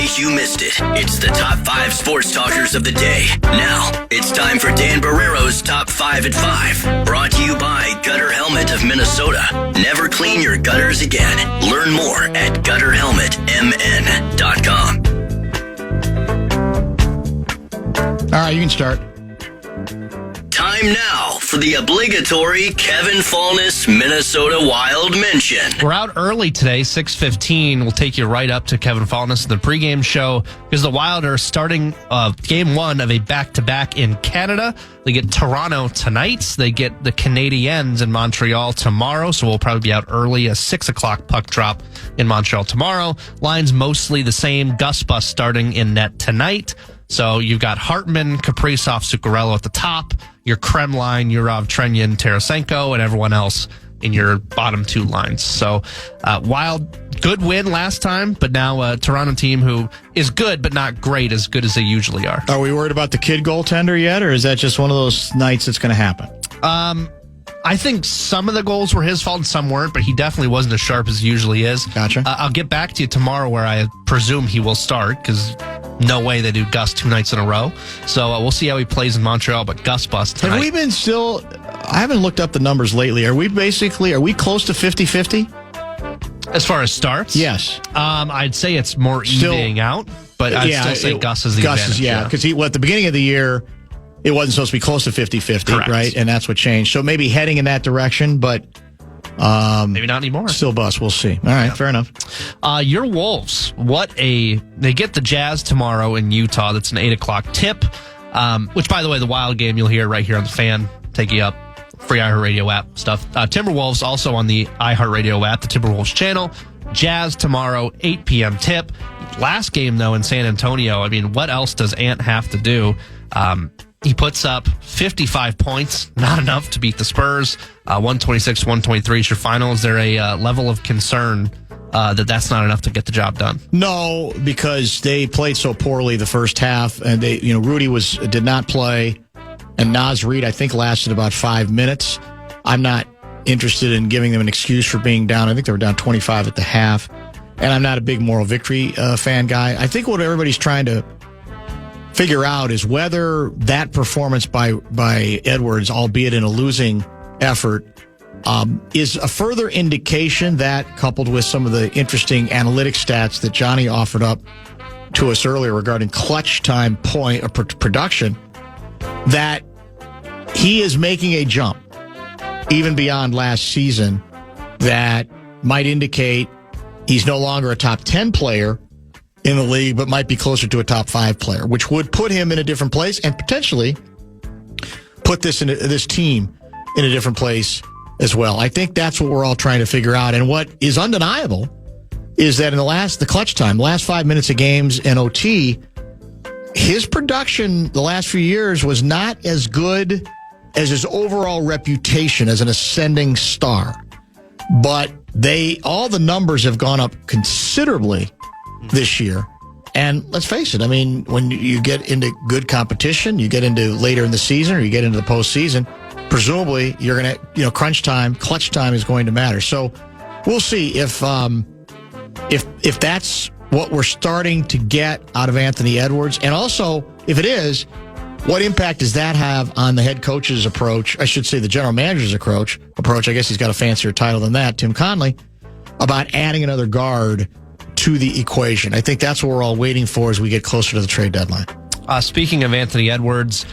case you missed it, it's the top 5 sports talkers of the day. Now, it's time for Dan Barreiro's Top 5 at 5. Brought to you by Gutter Helmet of Minnesota. Never clean your gutters again. Learn more at gutterhelmetmn.com. All right, you can start. Time now for the obligatory Kevin Fallness Minnesota Wild mention. We're out early today, 6:15. We'll take you right up to Kevin Fallness in the pregame show because the Wild are starting game 1 of a back-to-back in Canada. They get Toronto tonight. They get the Canadiens in Montreal tomorrow, so we'll probably be out early. A 6 o'clock puck drop in Montreal tomorrow. Lines mostly the same. Gus Bus starting in net tonight. So you've got Hartman, Kaprizov, Zuccarello at the top, your Krem line, Yurov, Trenyan, Tarasenko, and everyone else in your bottom 2 lines. So Wild, good win last time, but now a Toronto team who is good but not great, as good as they usually are. Are we worried about the kid goaltender yet, or is that just one of those nights that's going to happen? I think some of the goals were his fault and some weren't, but he definitely wasn't as sharp as he usually is. Gotcha. I'll get back to you tomorrow where I presume he will start because no way they do Gus 2 nights in a row. So we'll see how he plays in Montreal, but Gus Bus tonight. Have we been still... I haven't looked up the numbers lately. Are we close to 50-50? As far as starts? Yes. I'd say it's more evening out, but I'd still say Gus is the advantage. Because at the beginning of the year, it wasn't supposed to be close to 50-50, right? And that's what changed. So maybe heading in that direction, but... maybe not anymore. Still Bus. We'll see. All right, fair enough. Your Wolves, they get the Jazz tomorrow in Utah. That's an 8 o'clock tip, which, by the way, the Wild game you'll hear right here on the Fan. Take you up. Free iHeartRadio app stuff. Timberwolves also on the iHeartRadio app, the Timberwolves channel. Jazz tomorrow, 8 p.m. tip. Last game, though, in San Antonio, I mean, what else does Ant have to do? He puts up 55 points, not enough to beat the Spurs. 126-123 is your final. Is there a level of concern that's not enough to get the job done? No, because they played so poorly the first half, and Rudy did not play, and Naz Reid, I think, lasted about 5 minutes. I'm not interested in giving them an excuse for being down. I think they were down 25 at the half, and I'm not a big moral victory fan guy. I think what everybody's trying to figure out is whether that performance by Edwards, albeit in a losing effort, is a further indication that, coupled with some of the interesting analytic stats that Johnny offered up to us earlier regarding clutch time production, that he is making a jump even beyond last season that might indicate he's no longer a top 10 player in the league, but might be closer to a top 5 player, which would put him in a different place and potentially put this team in a different place as well. I think that's what we're all trying to figure out. And what is undeniable is that in the clutch time, the last 5 minutes of games and OT, his production the last few years was not as good as his overall reputation as an ascending star. But all the numbers have gone up considerably this year. And let's face it, I mean, when you get into good competition, you get into later in the season or you get into the postseason, presumably you're going to, clutch time is going to matter. So we'll see if that's what we're starting to get out of Anthony Edwards. And also, if it is, what impact does that have on the head coach's approach? I should say the general manager's approach. I guess he's got a fancier title than that, Tim Conley, about adding another guard to the equation. I think that's what we're all waiting for as we get closer to the trade deadline. Speaking of Anthony Edwards,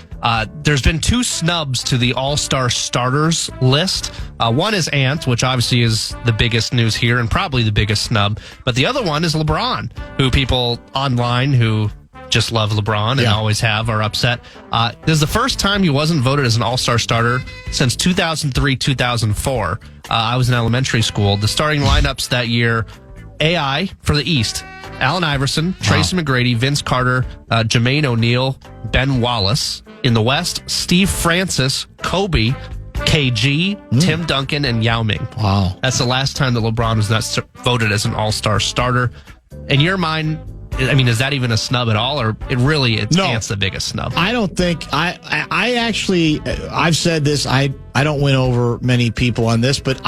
there's been 2 snubs to the All-Star starters list. One is Ant, which obviously is the biggest news here and probably the biggest snub. But the other one is LeBron, who people online who just love LeBron and always have are upset. This is the first time he wasn't voted as an All-Star starter since 2003-2004. I was in elementary school. The starting lineups that year, AI for the East, Allen Iverson, Tracy McGrady, Vince Carter, Jermaine O'Neal, Ben Wallace. In the West, Steve Francis, Kobe, KG, Tim Duncan, and Yao Ming. Wow. That's the last time that LeBron was not voted as an All-Star starter. In your mind, I mean, is that even a snub at all, or Ant's the biggest snub? I don't think I've said this. I don't win over many people on this, but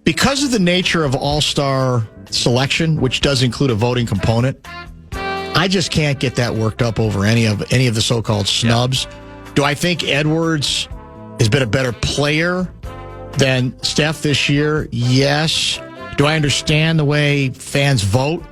because of the nature of All-Star selection, which does include a voting component, I just can't get that worked up over any of the so-called snubs. Yeah. Do I think Edwards has been a better player than Steph this year? Yes. Do I understand the way fans vote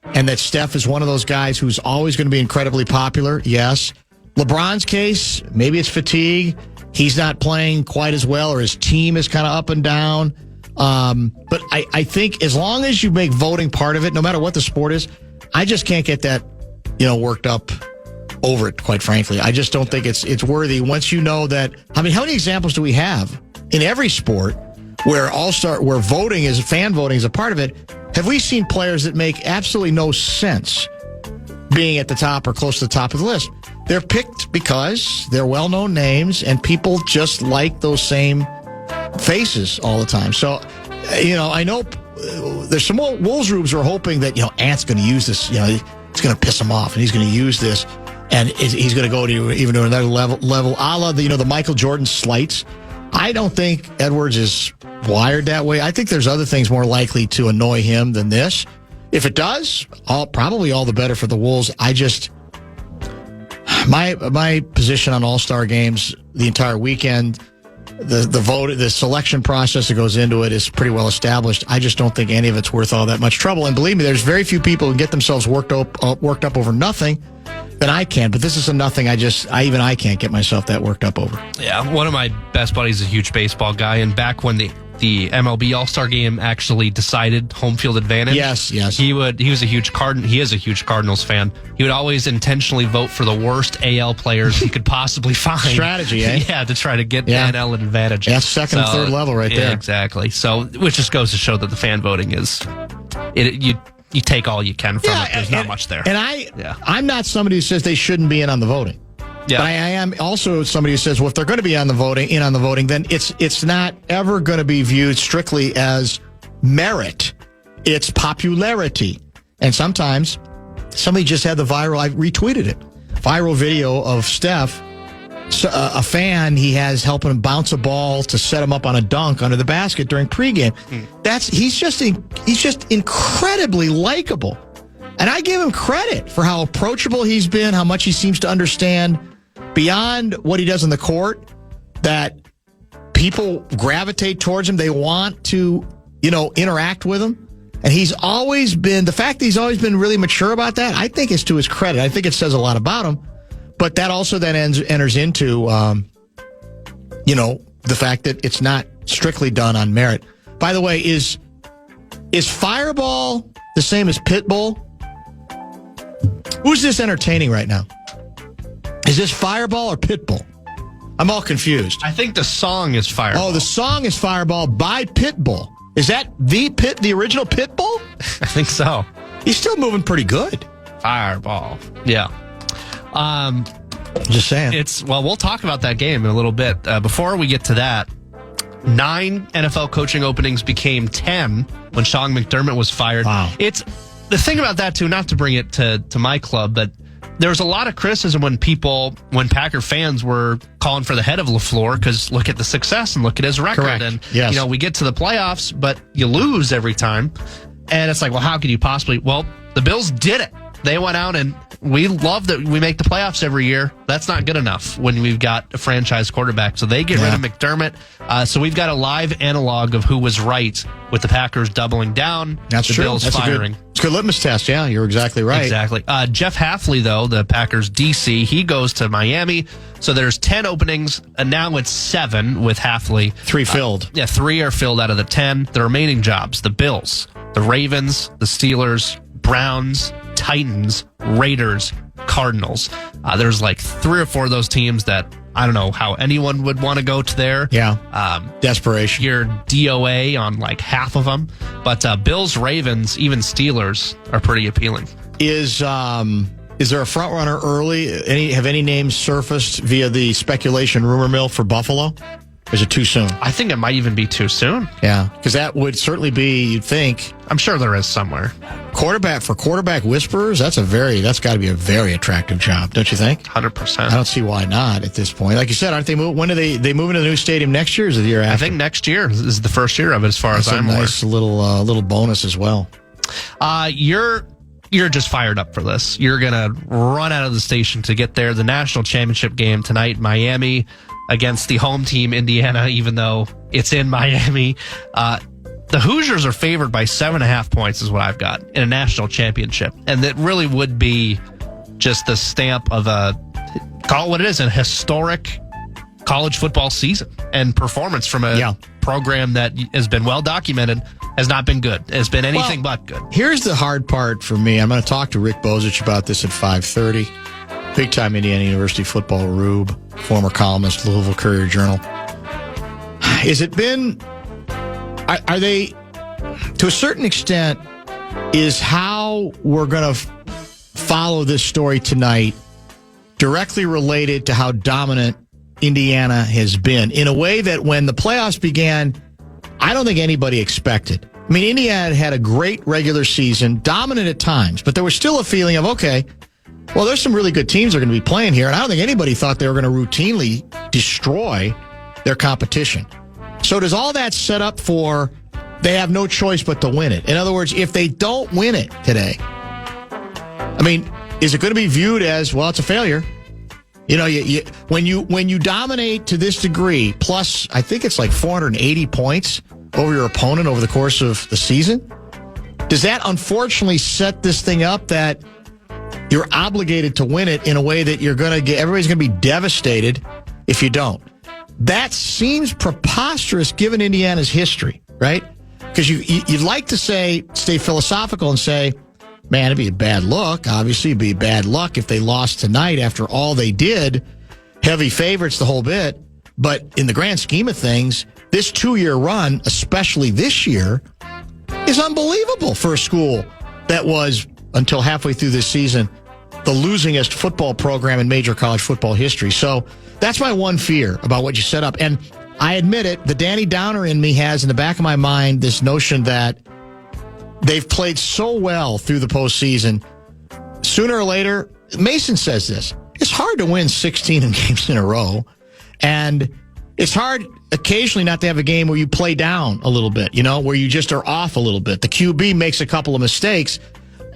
and that Steph is one of those guys who's always going to be incredibly popular? Yes. LeBron's case, maybe it's fatigue. He's not playing quite as well, or his team is kind of up and down. But I think as long as you make voting part of it, no matter what the sport is, I just can't get that, worked up over it, quite frankly. I just don't think it's worthy once you know that. I mean, how many examples do we have in every sport where where fan voting is a part of it? Have we seen players that make absolutely no sense being at the top or close to the top of the list? They're picked because they're well-known names and people just like those same faces all the time. So, I know there's some more Wolves rubes who are hoping that, Ant's going to use this, it's going to piss him off and he's going to use this and he's going to go to even to another level, a la the Michael Jordan slights. I don't think Edwards is wired that way. I think there's other things more likely to annoy him than this. If it does, probably all the better for the Wolves. My position on All-Star games the entire weekend, the selection process that goes into it is pretty well established. I just don't think any of it's worth all that much trouble. And believe me, there's very few people who get themselves worked up over nothing than I can. But this is a nothing I can't get myself that worked up over. Yeah, one of my best buddies is a huge baseball guy, and back when the MLB All-Star Game actually decided home field advantage. Yes. He is a huge Cardinals fan. He would always intentionally vote for the worst AL players he could possibly find. Strategy, eh? Yeah, to try to get the NL advantage. That's second and third level right there. Exactly. So, which just goes to show that the fan voting is, you take all you can from it. There's not much there. And I'm not somebody who says they shouldn't be in on the voting. Yeah. But I am also somebody who says, well, if they're going to be in on the voting, then it's not ever going to be viewed strictly as merit. It's popularity. And sometimes somebody just had I retweeted it, viral video of Steph, a fan he has helping him bounce a ball to set him up on a dunk under the basket during pregame. He's just incredibly likable. And I give him credit for how approachable he's been, how much he seems to understand beyond what he does in the court, that people gravitate towards him. They want to, interact with him. And the fact that he's always been really mature about that, I think is to his credit. I think it says a lot about him. But that also then enters into, the fact that it's not strictly done on merit. By the way, is Fireball the same as Pitbull? Who's this entertaining right now? Is this Fireball or Pitbull? I'm all confused. I think the song is Fireball. Oh, the song is Fireball by Pitbull. Is that the original Pitbull? I think so. He's still moving pretty good. Fireball. Yeah. Just saying. We'll talk about that game in a little bit. Before we get to that, 9 NFL coaching openings became 10 when Sean McDermott was fired. Wow. It's the thing about that, too, not to bring it to my club, but there was a lot of criticism when Packer fans were calling for the head of LaFleur, because look at the success and look at his record. Correct. And, yes. We get to the playoffs, but you lose every time. And it's like, well, how could you possibly? Well, the Bills did it. They went out, and we love that we make the playoffs every year. That's not good enough when we've got a franchise quarterback. So they get rid of McDermott. So we've got a live analog of who was right with the Packers doubling down. That's the true. Bills That's firing. It's a good litmus test. Yeah, you're exactly right. Exactly. Jeff Hafley, though, the Packers DC, he goes to Miami. So there's 10 openings, and now it's 7 with Hafley. 3 filled. 3 are filled out of the 10. The remaining jobs, the Bills, the Ravens, the Steelers, Browns, Titans, Raiders, Cardinals. There's like 3 or 4 of those teams that I don't know how anyone would want to go to there. Yeah. Desperation. You're DOA on like half of them. But Bills, Ravens, even Steelers are pretty appealing. Is there a front runner early? Have any names surfaced via the speculation rumor mill for Buffalo? Or is it too soon? I think it might even be too soon. Yeah, because that would certainly be, you'd think. I'm sure there is somewhere. Quarterback whisperers, that's got to be a very attractive job, don't you think? 100%. I don't see why not at this point. Like you said, aren't they when do they move into the new stadium next year or is it the year after? I think next year is the first year of it as far as I'm aware. Nice little bonus as well. Your you're just fired up for this. You're going to run out of the station to get there. The national championship game tonight, Miami against the home team, Indiana, even though it's in Miami. The Hoosiers are favored by 7.5 points is what I've got in a national championship. And that really would be just the stamp of call it what it is, an historic college football season and performance from a program that has been well documented, has not been good. Has been anything but good. Here's the hard part for me. I'm going to talk to Rick Bozich about this at 5:30. Big-time Indiana University football rube, former columnist, Louisville Courier-Journal. Has it been... Are they, to a certain extent, is how we're going to follow this story tonight directly related to how dominant Indiana has been in a way that when the playoffs began, I don't think anybody expected. I mean, Indiana had a great regular season, dominant at times, but there was still a feeling of, okay, well, there's some really good teams that are going to be playing here, and I don't think anybody thought they were going to routinely destroy their competition. So does all that set up for they have no choice but to win it? In other words, if they don't win it today, I mean, is it going to be viewed as, well, it's a failure? You know, when you dominate to this degree, plus I think it's like 480 points over your opponent over the course of the season, does that unfortunately set this thing up that you're obligated to win it in a way that everybody's going to be devastated if you don't? That seems preposterous given Indiana's history, right? Because you'd like to stay philosophical and say, man, it'd be a bad look. Obviously, it'd be bad luck if they lost tonight after all they did. Heavy favorites the whole bit. But in the grand scheme of things, this 2-year run, especially this year, is unbelievable for a school that was, until halfway through this season, the losingest football program in major college football history. So that's my one fear about what you set up. And I admit it, the Danny Downer in me has in the back of my mind this notion that they've played so well through the postseason. Sooner or later, Mason says this, it's hard to win 16 games in a row. And it's hard occasionally not to have a game where you play down a little bit, where you just are off a little bit. The QB makes a couple of mistakes.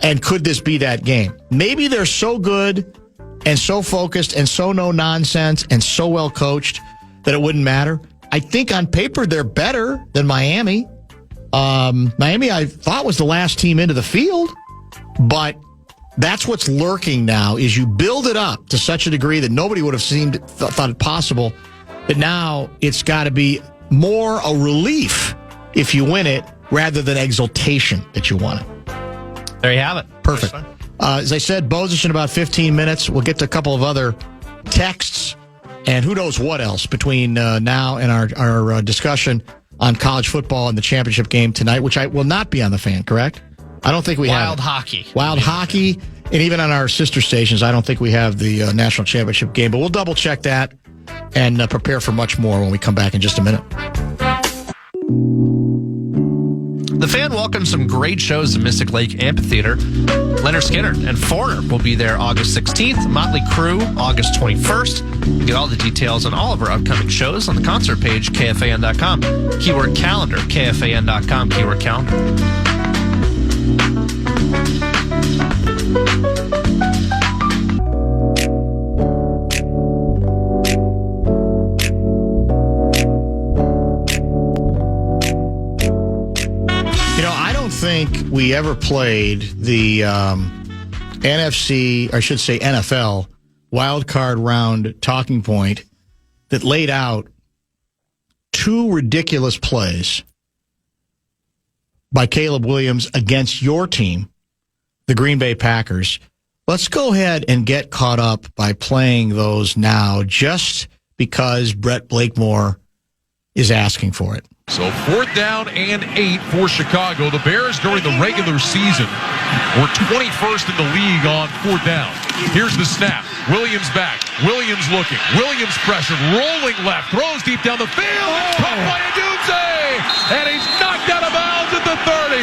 And could this be that game? Maybe they're so good and so focused and so no nonsense and so well coached that it wouldn't matter. I think on paper they're better than Miami. Miami, I thought, was the last team into the field, but that's what's lurking now is you build it up to such a degree that nobody would have thought it possible, that now it's got to be more a relief if you win it rather than exultation that you won it. There you have it. Perfect. As I said, Bozich in about 15 minutes. We'll get to a couple of other texts and who knows what else between now and our discussion on college football and the championship game tonight, which I will not be on the Fan, correct? I don't think we have. Wild hockey. And even on our sister stations, I don't think we have the national championship game. But we'll double check that and prepare for much more when we come back in just a minute. The Fan welcomes some great shows at Mystic Lake Amphitheater. Leonard Skinner and Foreigner will be there August 16th. Motley Crue, August 21st. You get all the details on all of our upcoming shows on the concert page, KFAN.com. Keyword calendar, KFAN.com, keyword calendar. Think we ever played the NFC, I should say NFL, wild card round talking point that laid out two ridiculous plays by Caleb Williams against your team, the Green Bay Packers. Let's go ahead and get caught up by playing those now just because Brett Blakemore is asking for it. So 4th down and 8 for Chicago. The Bears during the regular season were 21st in the league on 4th down. Here's the snap. Williams back. Williams looking. Williams pressured. Rolling left. Throws deep down the field. Caught by Adunze. And he's knocked out of bounds at the 30.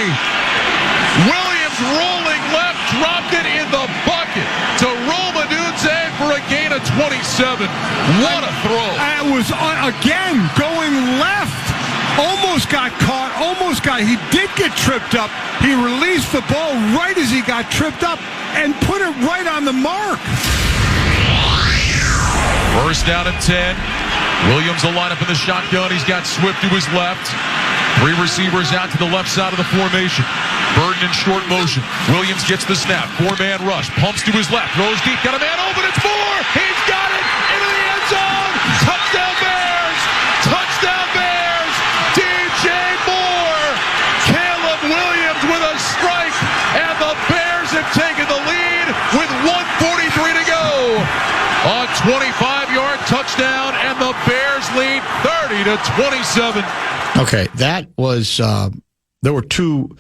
Williams rolling left. Dropped it in the bucket to Rome Adunze for a gain of 27. What a throw. It was, again, going left. almost got caught, he did get tripped up. He released the ball right as he got tripped up and put it right on the mark. First down and 10. Williams will line up in the shotgun. He's got Swift to his left. 3 receivers out to the left side of the formation. Burden in short motion. Williams gets the snap. 4-man rush. Pumps to his left. Throws deep. Got a man open. It's Moore. He's got it into the end zone. Touchdown Bears. Touchdown Bears. DJ Moore. Caleb Williams with a strike. And the Bears have taken the lead with 1:43 to go. A 25-yard touchdown, and the Bears lead 30-27. Okay, that was, there were 2,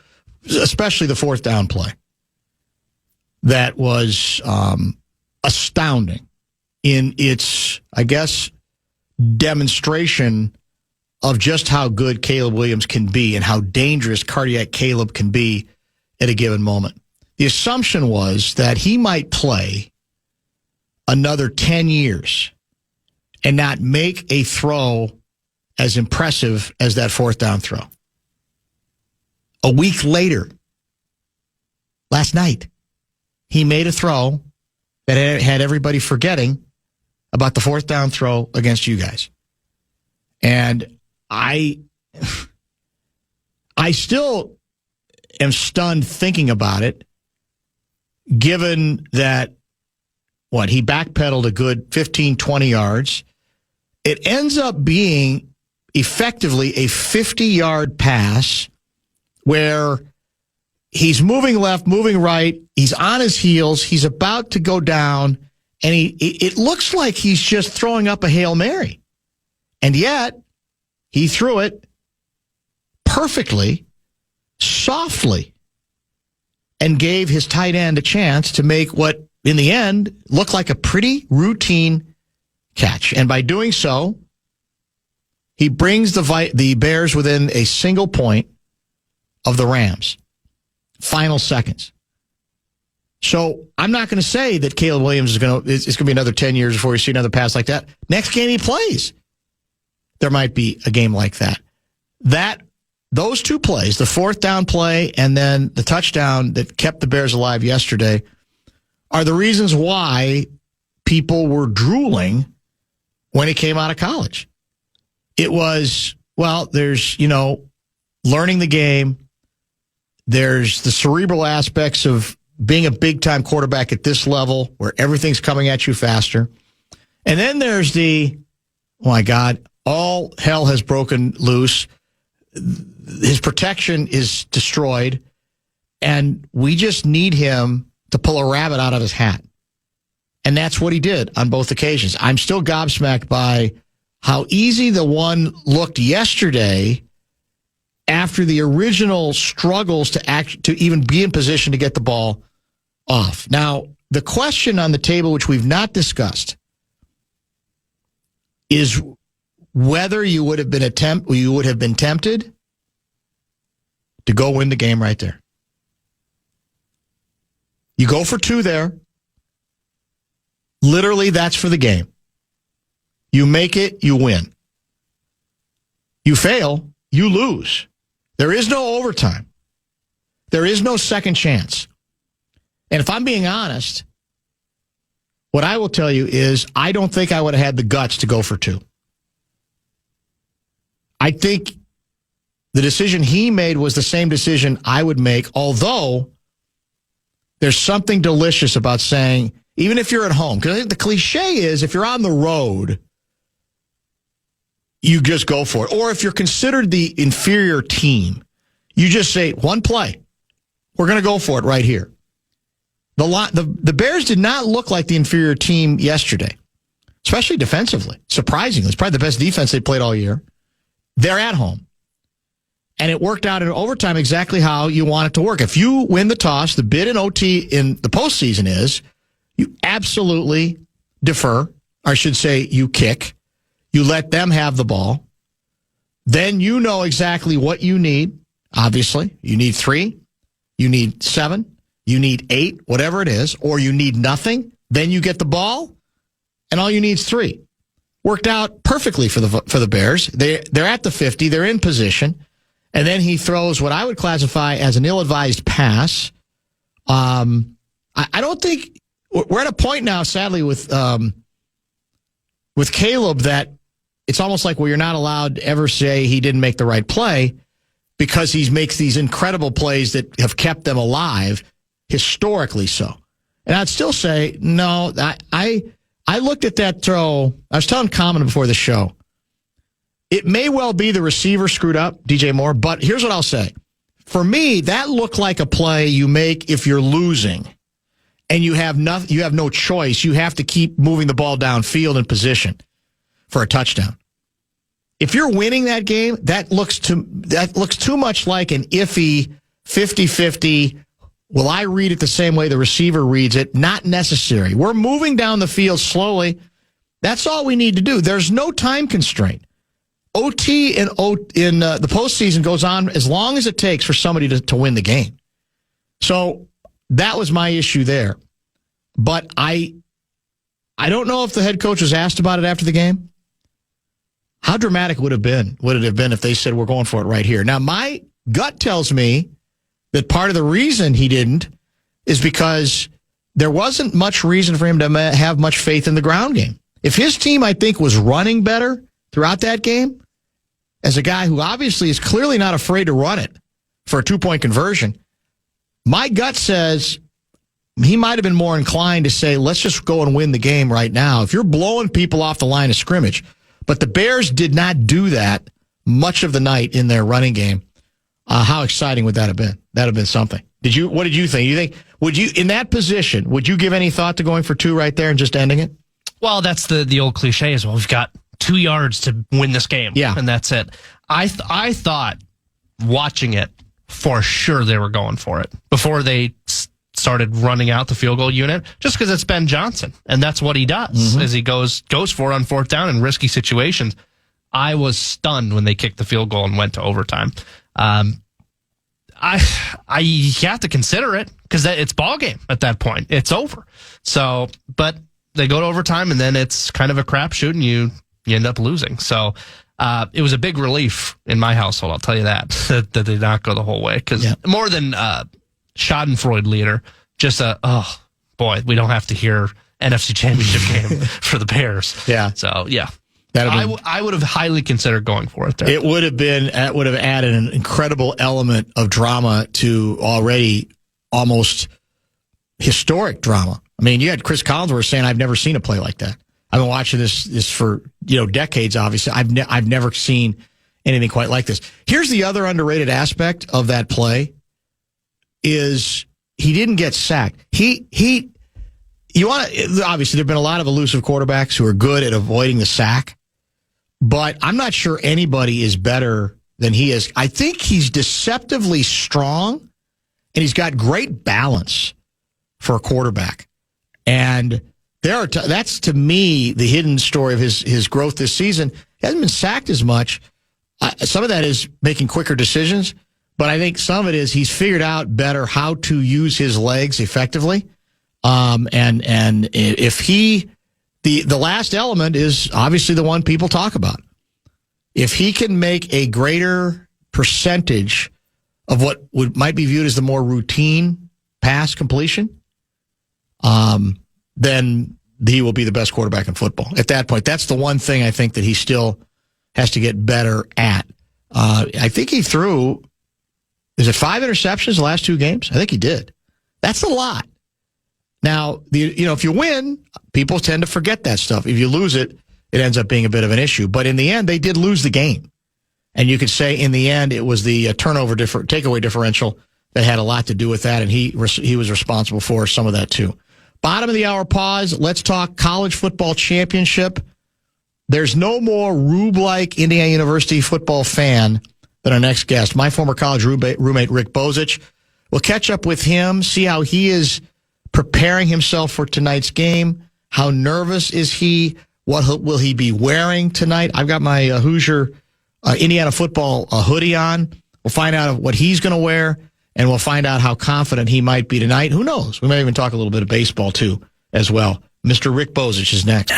especially the 4th down play, that was astounding in its, I guess, demonstration of just how good Caleb Williams can be and how dangerous Cardiac Caleb can be at a given moment. The assumption was that he might play another 10 years and not make a throw as impressive as that 4th down throw. A week later, last night, he made a throw that had everybody forgetting about the 4th down throw against you guys. And I still am stunned thinking about it, given that, he backpedaled a good 15, 20 yards. It ends up being effectively a 50-yard pass where he's moving left, moving right, he's on his heels, he's about to go down, and it looks like he's just throwing up a Hail Mary. And yet, he threw it perfectly, softly, and gave his tight end a chance to make what, in the end, looked like a pretty routine catch. And by doing so, he brings the Bears within a single point of the Rams. Final seconds. So I'm not going to say that Caleb Williams is going to be another 10 years before we see another pass like that. Next game he plays, there might be a game like that. Those 2 plays, the 4th down play and then the touchdown that kept the Bears alive yesterday, are the reasons why people were drooling when he came out of college. It was, there's, learning the game. There's the cerebral aspects of being a big-time quarterback at this level where everything's coming at you faster. And then there's oh my God, all hell has broken loose. His protection is destroyed, and we just need him to pull a rabbit out of his hat. And that's what he did on both occasions. I'm still gobsmacked by how easy the one looked yesterday after the original struggles to even be in position to get the ball off. Now, the question on the table, which we've not discussed, is whether you would have been tempted to go win the game right there. You go for 2 there. Literally, that's for the game. You make it, you win. You fail, you lose. There is no overtime. There is no second chance. And if I'm being honest, what I will tell you is I don't think I would have had the guts to go for 2. I think the decision he made was the same decision I would make, although there's something delicious about saying, even if you're at home, because the cliche is if you're on the road, you just go for it. Or if you're considered the inferior team, you just say, 1 play. We're going to go for it right here. The Bears did not look like the inferior team yesterday, especially defensively. Surprisingly, it's probably the best defense they played all year. They're at home. And it worked out in overtime exactly how you want it to work. If you win the toss, the bid in OT in the postseason is you absolutely defer, or I should say you kick. You let them have the ball. Then you know exactly what you need. Obviously, you need 3, you need 7, you need 8, whatever it is, or you need nothing. Then you get the ball, and all you need is 3. worked out perfectly for the Bears. They're at the 50. They're in position. And then he throws what I would classify as an ill-advised pass. I don't think we're at a point now, sadly, with Caleb that it's almost like, well, you're not allowed to ever say he didn't make the right play because he makes these incredible plays that have kept them alive, historically so. And I'd still say, no, I looked at that throw. I was telling Common before the show. It may well be the receiver screwed up, DJ Moore, but here's what I'll say. For me, that looked like a play you make if you're losing and you have no choice. You have to keep moving the ball downfield in position for a touchdown. If you're winning that game, that looks too much like an iffy 50-50. Will I read it the same way the receiver reads it? Not necessary. We're moving down the field slowly. That's all we need to do. There's no time constraint. OT in the postseason goes on as long as it takes for somebody to win the game. So that was my issue there. But I don't know if the head coach was asked about it after the game. How dramatic would it have been if they said, we're going for it right here? Now, my gut tells me that part of the reason he didn't is because there wasn't much reason for him to have much faith in the ground game. If his team, I think, was running better throughout that game, as a guy who obviously is clearly not afraid to run it for a 2-point conversion, my gut says he might have been more inclined to say, let's just go and win the game right now. If you're blowing people off the line of scrimmage. But the Bears did not do that much of the night in their running game. How exciting would that have been? That would have been something. What did you think? Would you, in that position, would you give any thought to going for 2 right there and just ending it? Well, that's the old cliche as well. We've got 2 yards to win this game. Yeah. And that's it. I thought watching it, for sure they were going for it before they started running out the field goal unit, just because it's Ben Johnson. And that's what he does, as he goes for it on 4th down in risky situations. I was stunned when they kicked the field goal and went to overtime. I have to consider it because it's ball game at that point. It's over. So, but they go to overtime and then it's kind of a crapshoot and you end up losing. So, it was a big relief in my household. I'll tell you that they did not go the whole way because more than Schadenfreude leader, just oh boy, we don't have to hear NFC Championship game for the Bears. Yeah. So yeah. I would have highly considered going for it there. It would have added an incredible element of drama to already almost historic drama. I mean, you had Chris Collinsworth saying, "I've never seen a play like that. I've been watching this for decades. Obviously, I've never seen anything quite like this." Here's the other underrated aspect of that play: is he didn't get sacked. Obviously, there've been a lot of elusive quarterbacks who are good at avoiding the sack. But I'm not sure anybody is better than he is. I think he's deceptively strong, and he's got great balance for a quarterback. And that's, to me, the hidden story of his growth this season. He hasn't been sacked as much. Some of that is making quicker decisions, but I think some of it is he's figured out better how to use his legs effectively. And if the last element is obviously the one people talk about. If he can make a greater percentage of what might be viewed as the more routine pass completion, then he will be the best quarterback in football. At that point, that's the one thing I think that he still has to get better at. I think he threw, is it 5 interceptions the last 2 games? I think he did. That's a lot. Now, if you win, people tend to forget that stuff. If you lose it, it ends up being a bit of an issue. But in the end, they did lose the game. And you could say in the end, it was the takeaway differential that had a lot to do with that, and he was responsible for some of that too. Bottom of the hour pause. Let's talk college football championship. There's no more Rube-like Indiana University football fan than our next guest, my former college roommate Rick Bozich. We'll catch up with him, see how he is preparing himself for tonight's game. How nervous is he? What will he be wearing tonight? I've got my Hoosier Indiana football hoodie on. We'll find out what he's going to wear, and we'll find out how confident he might be tonight. Who knows? We may even talk a little bit of baseball, too, as well. Mr. Rick Bozich is next.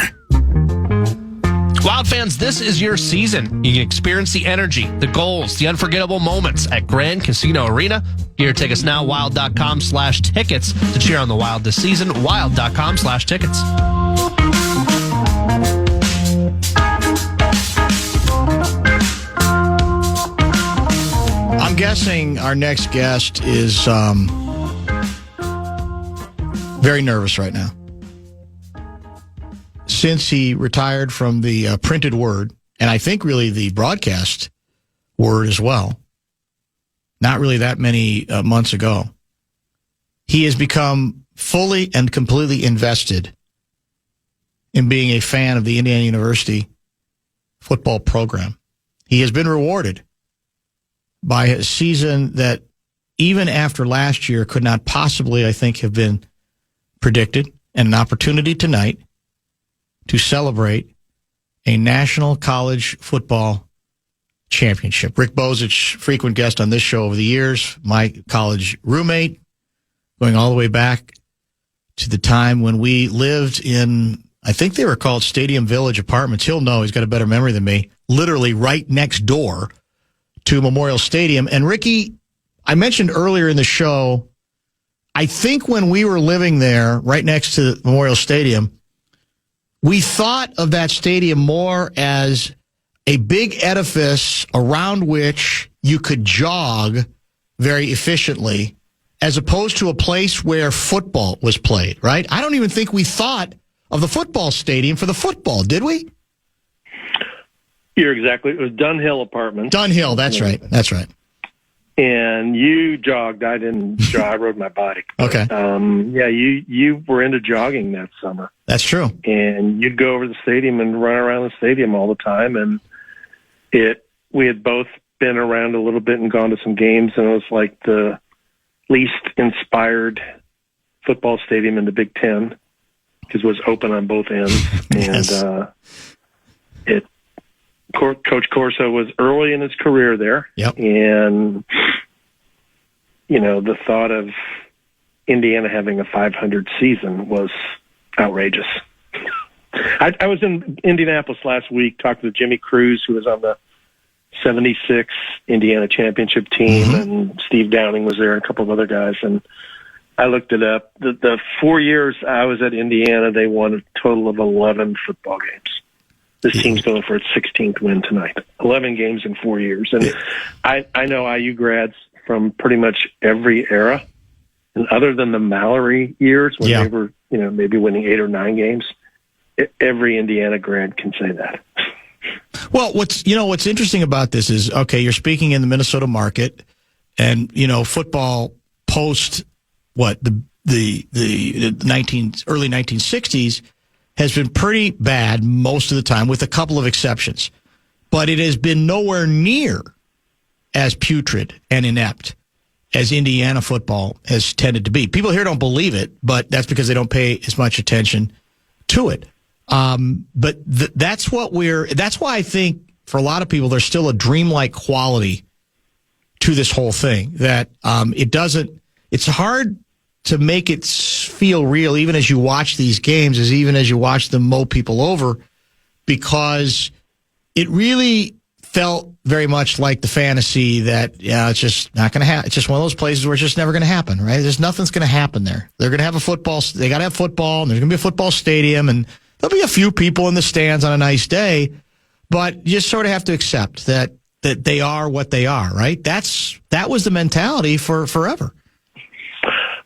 Wild fans, this is your season. You can experience the energy, the goals, the unforgettable moments at Grand Casino Arena. Get your tickets now, wild.com/tickets to cheer on the Wild this season, wild.com/tickets. I'm guessing our next guest is very nervous right now. Since he retired from the printed word, and I think really the broadcast word as well, not really that many months ago, he has become fully and completely invested in being a fan of the Indiana University football program. He has been rewarded by a season that even after last year could not possibly, I think, have been predicted, and an opportunity tonight to celebrate a national college football championship. Rick Bozich, frequent guest on this show over the years, my college roommate, going all the way back to the time when we lived in, I think they were called Stadium Village apartments. He'll know, he's got a better memory than me, literally right next door to Memorial Stadium. And Ricky, I mentioned earlier in the show, I think when we were living there right next to Memorial Stadium, we thought of that stadium more as a big edifice around which you could jog very efficiently, as opposed to a place where football was played, right? I don't even think we thought of the football stadium for the football, did we? You're exactly. It was Dunhill Apartments. Dunhill, that's right. That's right. And you jogged. I didn't jog. I rode my bike. Okay. Yeah, you were into jogging that summer. That's true. And you'd go over to the stadium and run around the stadium all the time. And we had both been around a little bit and gone to some games, and it was like the least inspired football stadium in the Big Ten because it was open on both ends. Yes. And Coach Corso was early in his career there. Yep. And, the thought of Indiana having a 500 season was outrageous. I was in Indianapolis last week, talking to Jimmy Cruz, who was on the 76 Indiana championship team, and Steve Downing was there, and a couple of other guys. And I looked it up. The 4 years I was at Indiana, they won a total of 11 football games. This team's going for its 16th win tonight. 11 games in 4 years. And I know IU grads from pretty much every era. And other than the Mallory years when they were, maybe winning 8 or 9 games, every Indiana grad can say that. Well, what's interesting about this is, okay, you're speaking in the Minnesota market, and, football post the early 1960s has been pretty bad most of the time, with a couple of exceptions. But it has been nowhere near as putrid and inept as Indiana football has tended to be. People here don't believe it, but that's because they don't pay as much attention to it. But that's why I think for a lot of people, there's still a dreamlike quality to this whole thing, that it's hard to make it feel real, even as you watch these games, even as you watch them mow people over, because it really felt very much like the fantasy that, it's just not going to happen. It's just one of those places where it's just never going to happen, right? Nothing's going to happen there. They're going to have they got to have football, and there's going to be a football stadium, and there'll be a few people in the stands on a nice day, but you just sort of have to accept that they are what they are, right? That was the mentality for forever.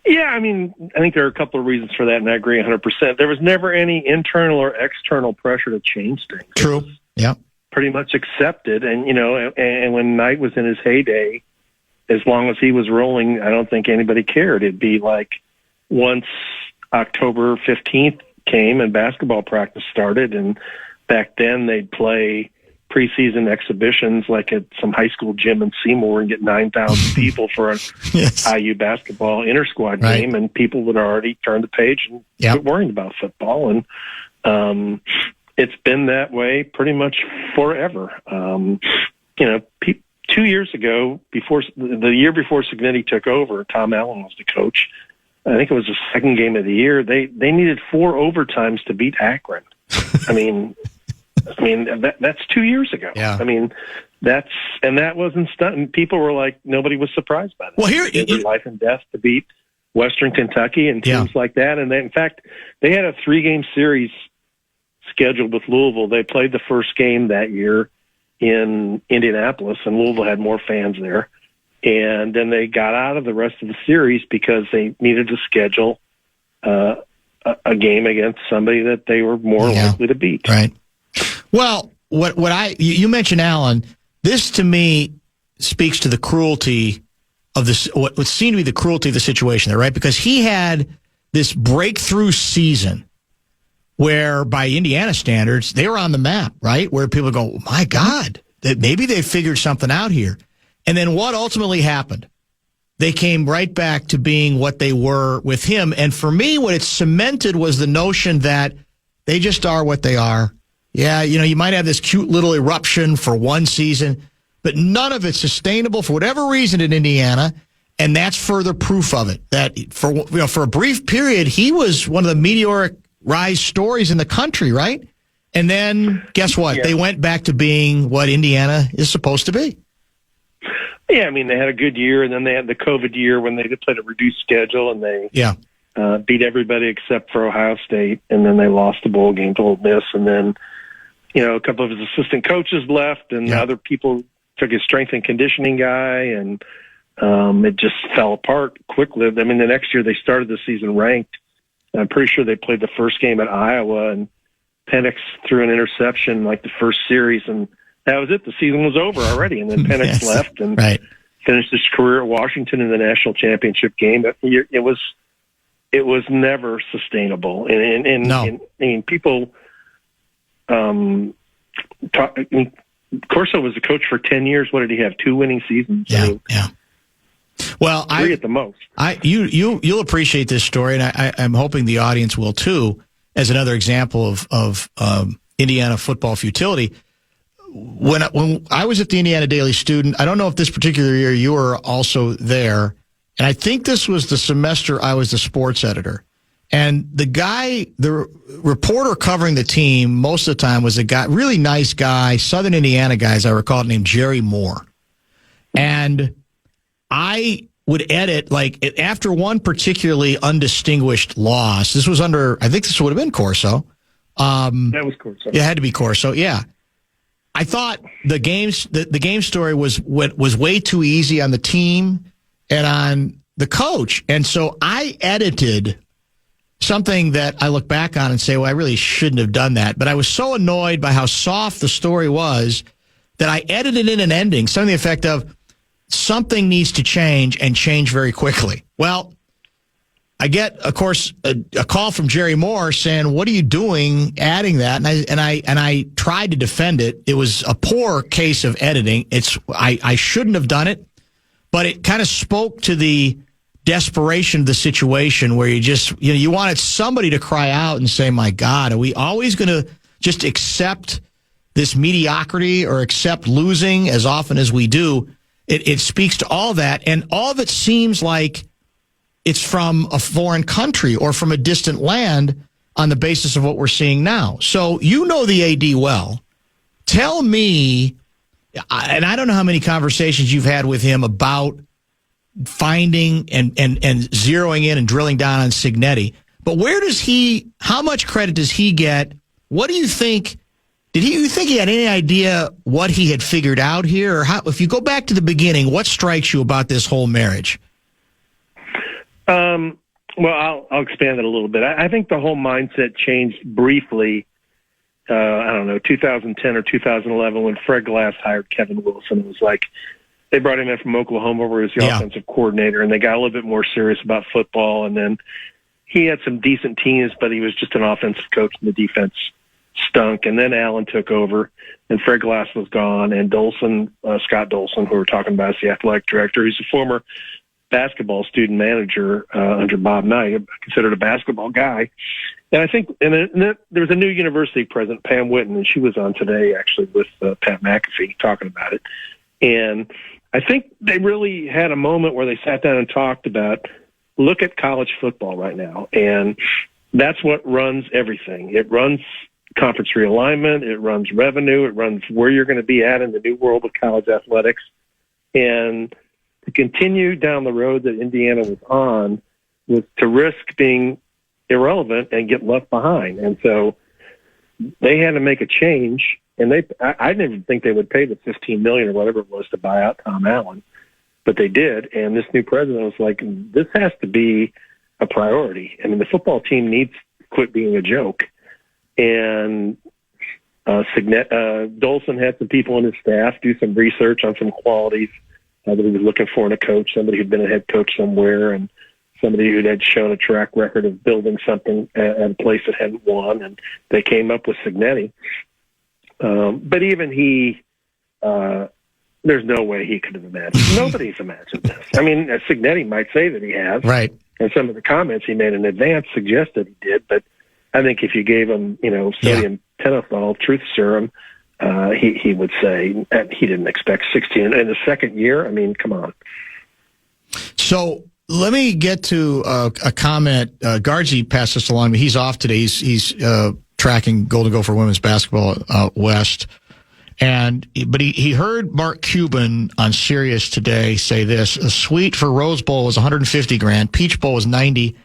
Yeah, I think there are a couple of reasons for that, and I agree 100%. There was never any internal or external pressure to change things. True. Yeah. Pretty much accepted, and and when Knight was in his heyday, as long as he was rolling, I don't think anybody cared. It'd be like once October 15th came and basketball practice started, and back then they'd play preseason exhibitions like at some high school gym in Seymour and get 9,000 people for an IU basketball inter-squad game, and people would already turn the page and quit worrying about football. And it's been that way pretty much forever. 2 years ago, the year before Cignetti took over, Tom Allen was the coach. I think it was the second game of the year. They needed 4 overtimes to beat Akron. I mean, that's 2 years ago. Yeah. I mean, that wasn't stunned. People were like, nobody was surprised by that. Well, here it was life and death to beat Western Kentucky and teams like that. And then, in fact, they had a 3-game series scheduled with Louisville. They played the first game that year in Indianapolis, and Louisville had more fans there. And then they got out of the rest of the series because they needed to schedule a game against somebody that they were more likely to beat. Right. Well, you mentioned Allen. This to me speaks to the cruelty of this. What would seem to be the cruelty of the situation there, right? Because he had this breakthrough season where, by Indiana standards, they were on the map, right? Where people go, oh, my God, that maybe they figured something out here. And then what ultimately happened? They came right back to being what they were with him. And for me, what it cemented was the notion that they just are what they are. Yeah, you might have this cute little eruption for one season, but none of it's sustainable for whatever reason in Indiana. And that's further proof of it. That for a brief period, he was one of the meteoric rise stories in the country, right? And then guess what? Yeah. They went back to being what Indiana is supposed to be. Yeah, I mean, they had a good year, and then they had the COVID year when they played a reduced schedule, and they beat everybody except for Ohio State, and then they lost the bowl game to Ole Miss, and then, a couple of his assistant coaches left, and other people took his strength and conditioning guy, and it just fell apart quickly. I mean, the next year they started the season ranked. I'm pretty sure they played the first game at Iowa, and Penix threw an interception like the first series, and that was it. The season was over already, and then Penix left and finished his career at Washington in the national championship game. It was never sustainable, and people talk. I mean, Corso was a coach for 10 years. What did he have? 2 winning seasons. Yeah. Well, 3 at the most. You'll appreciate this story, and I'm hoping the audience will too, as another example of Indiana football futility. When I was at the Indiana Daily Student, I don't know if this particular year you were also there, and I think this was the semester I was the sports editor. And the reporter covering the team most of the time was a guy, really nice guy, Southern Indiana guy, as I recall, named Jerry Moore. And I would edit, like, after one particularly undistinguished loss. This was I think this would have been Corso. That was Corso. It had to be Corso, yeah. I thought the game story was way too easy on the team and on the coach. And so I edited something that I look back on and say, well, I really shouldn't have done that. But I was so annoyed by how soft the story was that I edited in an ending, something to the effect of, something needs to change and change very quickly. Well, I get, of course, a call from Jerry Moore saying, "What are you doing adding that?" And I tried to defend it. It was a poor case of editing. I shouldn't have done it, but it kind of spoke to the desperation of the situation where you wanted somebody to cry out and say, "My God, are we always going to just accept this mediocrity or accept losing as often as we do?" It speaks to all that, and all of it seems like it's from a foreign country or from a distant land on the basis of what we're seeing now. So you know the AD well. Tell me, and I don't know how many conversations you've had with him about finding and zeroing in and drilling down on Cignetti, but how much credit does he get? What do you think? Did you think he had any idea what he had figured out here? Or if you go back to the beginning, what strikes you about this whole marriage? Well, I'll expand it a little bit. I think the whole mindset changed briefly, 2010 or 2011 when Fred Glass hired Kevin Wilson. It was like they brought him in from Oklahoma where he was the offensive coordinator, and they got a little bit more serious about football. And then he had some decent teams, but he was just an offensive coach, and the defense stunk. And then Allen took over, and Fred Glass was gone, and Scott Dolson, who we're talking about, is the athletic director. He's a former basketball student manager under Bob Knight, considered a basketball guy. And I think there was a new university president, Pam Whitten, and she was on today actually with Pat McAfee talking about it. And I think they really had a moment where they sat down and talked about, look at college football right now. And that's what runs everything. It runs conference realignment. It runs revenue. It runs where you're going to be at in the new world of college athletics. And to continue down the road that Indiana was on was to risk being irrelevant and get left behind. And so they had to make a change. And I didn't even think they would pay the $15 million or whatever it was to buy out Tom Allen, but they did. And this new president was like, this has to be a priority. I mean, the football team needs to quit being a joke. And Dolson had some people on his staff do some research on some qualities that he was looking for in a coach, somebody who'd been a head coach somewhere and somebody who had shown a track record of building something at a place that hadn't won. And they came up with Cignetti. But even he, there's no way he could have imagined. Nobody's imagined this. I mean, Cignetti might say that he has. Right. And some of the comments he made in advance suggest that he did. But I think if you gave him, sodium tenofol, truth serum, he would say that he didn't expect 16 in the second year. I mean, come on. So let me get to a comment. Gargi passed this along. He's off today. He's tracking Golden Gopher women's basketball out west. But he heard Mark Cuban on Sirius today say this: a suite for Rose Bowl was $150,000, Peach Bowl was $90,000.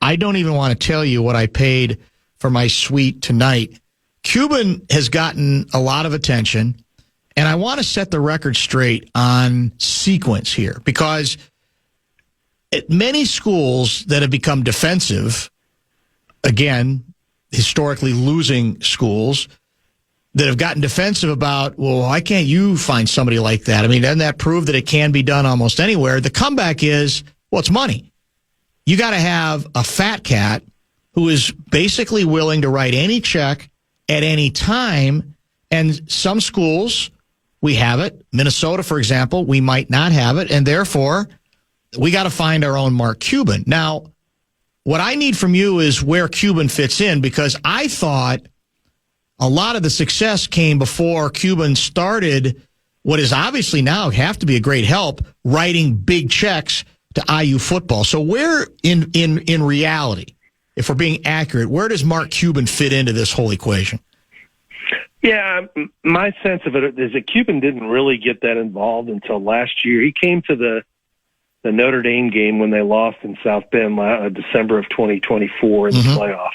I don't even want to tell you what I paid for my suite tonight. Cuban has gotten a lot of attention, and I want to set the record straight on sequence here, because at many schools that have become defensive, again, historically losing schools, that have gotten defensive about, well, why can't you find somebody like that? I mean, doesn't that prove that it can be done almost anywhere? The comeback is, well, it's money. You got to have a fat cat who is basically willing to write any check at any time. And some schools, we have it. Minnesota, for example, we might not have it. And therefore, we got to find our own Mark Cuban. Now, what I need from you is where Cuban fits in, because I thought a lot of the success came before Cuban started what is obviously now have to be a great help, writing big checks to IU football. So where in reality, if we're being accurate, where does Mark Cuban fit into this whole equation? Yeah, my sense of it is that Cuban didn't really get that involved until last year. He came to the Notre Dame game when they lost in South Bend, December of 2024 in the playoff,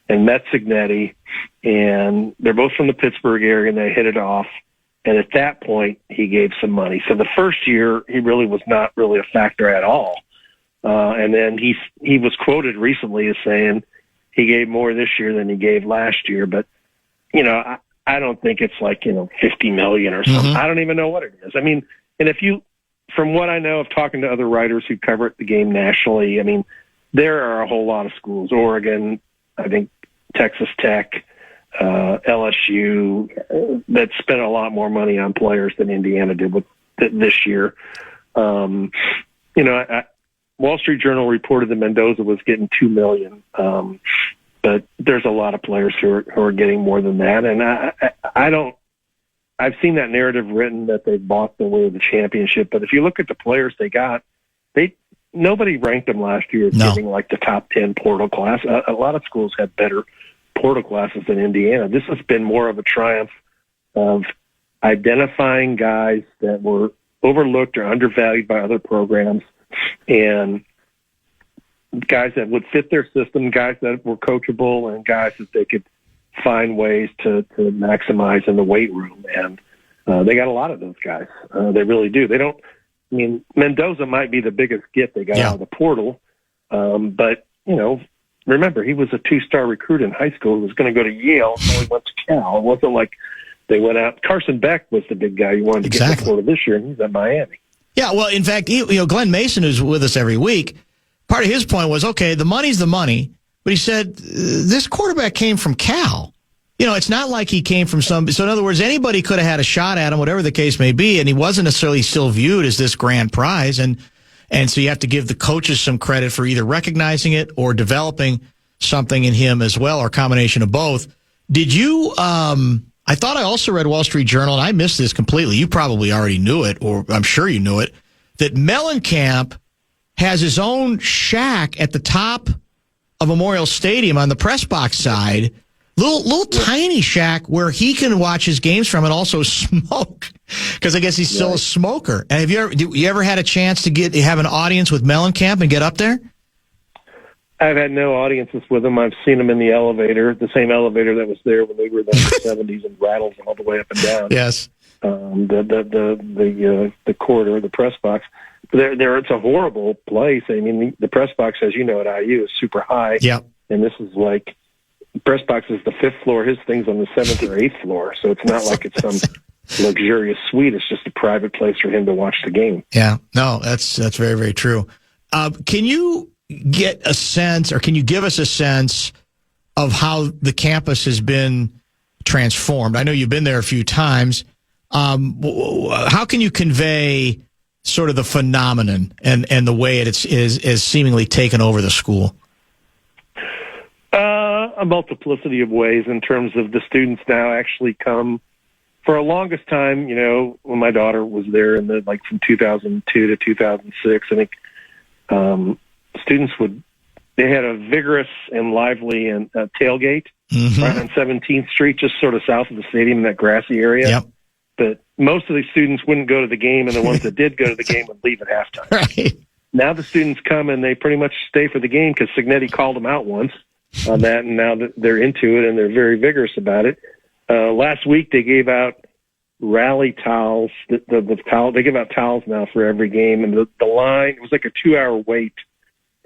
and met Cignetti, and they're both from the Pittsburgh area, and they hit it off. And at that point, he gave some money. So the first year, he really was not really a factor at all. And then he was quoted recently as saying he gave more this year than he gave last year. But, I don't think it's like, $50 million or something. I don't even know what it is. I mean, and from what I know of talking to other writers who cover the game nationally, I mean, there are a whole lot of schools, Oregon, I think Texas Tech, LSU, that spent a lot more money on players than Indiana did this year. Wall Street Journal reported that Mendoza was getting $2 million, but there's a lot of players who are getting more than that, and I've seen that narrative written that they bought the way of the championship. But if you look at the players they got, nobody ranked them last year as getting like the top 10 portal class. A lot of schools had better portal classes than Indiana. This has been more of a triumph of identifying guys that were overlooked or undervalued by other programs, and guys that would fit their system, guys that were coachable, and guys that they could find ways to maximize in the weight room. And they got a lot of those guys. They really do. Mendoza might be the biggest gift they got out of the portal. But, remember, he was a 2-star recruit in high school who was going to go to Yale, so he went to Cal. It wasn't like they went out. Carson Beck was the big guy you wanted to get to Florida this year, and he's at Miami. Yeah, well, in fact, Glenn Mason, who's with us every week, part of his point was, okay, the money's the money, but he said, this quarterback came from Cal. It's not like he came from so in other words, anybody could have had a shot at him, whatever the case may be, and he wasn't necessarily still viewed as this grand prize, and so you have to give the coaches some credit for either recognizing it or developing something in him as well, or a combination of both. Did you, I thought I also read Wall Street Journal, and I missed this completely. You probably already knew it, or I'm sure you knew it, that Mellencamp has his own shack at the top of Memorial Stadium on the press box side Little tiny shack where he can watch his games from and also smoke, because I guess he's still a smoker. And have you ever had a chance to have an audience with Mellencamp and get up there? I've had no audiences with him. I've seen him in the elevator, the same elevator that was there when they were in the 70s and rattles all the way up and down. Yes. The corridor, the press box. There, it's a horrible place. I mean, the press box, as you know, at IU is super high. Yep. And this is like, press box is the 5th floor. His thing's on the 7th or 8th floor. So it's not like it's some luxurious suite. It's just a private place for him to watch the game. Yeah. No, that's very, very true. Can you get a sense, or can you give us a sense of how the campus has been transformed? I know you've been there a few times. How can you convey sort of the phenomenon and the way it is seemingly taken over the school? A multiplicity of ways in terms of the students now actually come. For a longest time, you know, when my daughter was there from 2002 to 2006, I think students they had a vigorous and lively and tailgate right on 17th Street, just sort of south of the stadium in that grassy area. Yep. But most of the students wouldn't go to the game, and the ones that did go to the game would leave at halftime. Right. Now the students come and they pretty much stay for the game because Signetti called them out once on that, and now that they're into it and they're very vigorous about it. Last week they gave out rally towels. The towel, they give out towels now for every game, and the line, it was like a 2-hour wait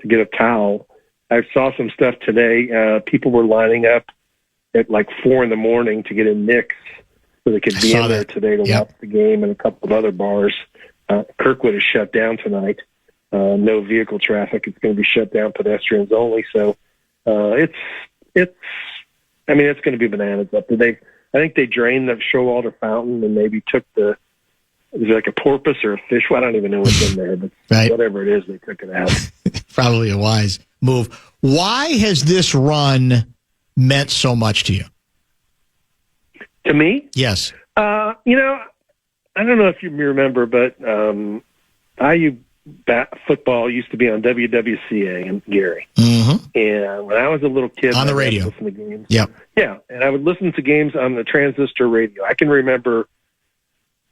to get a towel. I saw some stuff today. People were lining up at like 4 a.m. to get in Nick's so they could be in there today to watch the game, and a couple of other bars. Kirkwood is shut down tonight. No vehicle traffic. It's going to be shut down, pedestrians only. So it's going to be bananas up there. I think they drained the Showalter Fountain and maybe took it was like a porpoise or a fish. Well, I don't even know what's in there, but whatever it is, they took it out. Probably a wise move. Why has this run meant so much to you? To me? Yes. I don't know if you remember, but IU football used to be on WWCA in Gary. Mm-hmm. And when I was a little kid, on the radio, listen to games. Yep. Yeah, and I would listen to games on the transistor radio. I can remember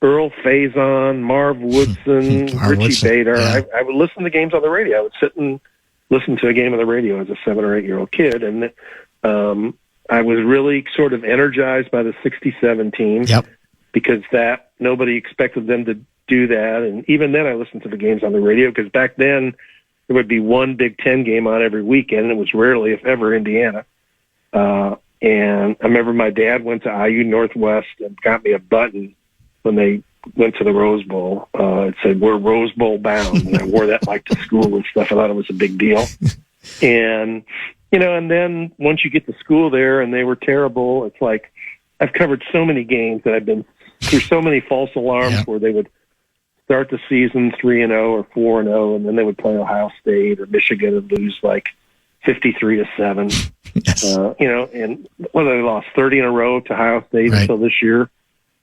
Earl Faison, Marv Woodson, Richie Bader. Yeah. I would listen to games on the radio. I would sit and listen to a game on the radio as a 7 or 8-year-old kid, and I was really sort of energized by the '67 team. Yep. Because nobody expected them to do that. And even then I listened to the games on the radio because back then there would be one Big Ten game on every weekend, and it was rarely, if ever, Indiana. And I remember my dad went to IU Northwest and got me a button when they went to the Rose Bowl. It said, "We're Rose Bowl bound." And I wore that like to school and stuff. I thought it was a big deal. And, and then once you get to school there and they were terrible, it's like I've covered so many games that I've been through so many false alarms where they would start the season 3-0 or 4-0, and then they would play Ohio State or Michigan and lose like 53-7. Yes. And whether they lost 30 in a row to Ohio State until this year.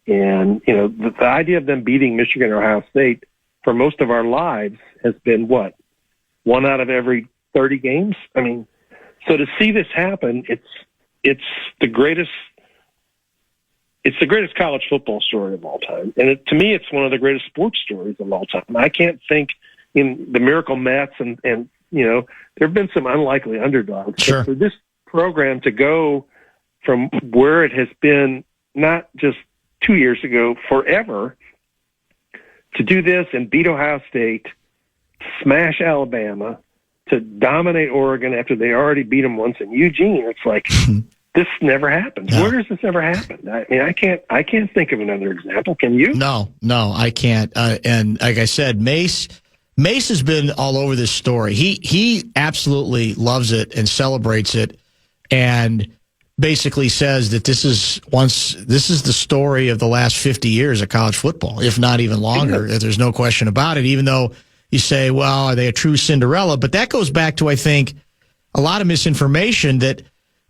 And, the idea of them beating Michigan or Ohio State for most of our lives has been what? 1 out of every 30 games? I mean, so to see this happen, it's the greatest college football story of all time. And to me, it's one of the greatest sports stories of all time. I can't think in the Miracle Mets and there have been some unlikely underdogs. Sure. But for this program to go from where it has been not just 2 years ago, forever, to do this and beat Ohio State, smash Alabama, to dominate Oregon after they already beat them once in Eugene, it's like... This never happens. No. Where does this ever happen? I mean, I can't think of another example. Can you? No, I can't. And like I said, Mace has been all over this story. He absolutely loves it and celebrates it, and basically says that this is the story of the last 50 years of college football, if not even longer. Yeah. There's no question about it. Even though you say, well, are they a true Cinderella? But that goes back to, I think, a lot of misinformation that.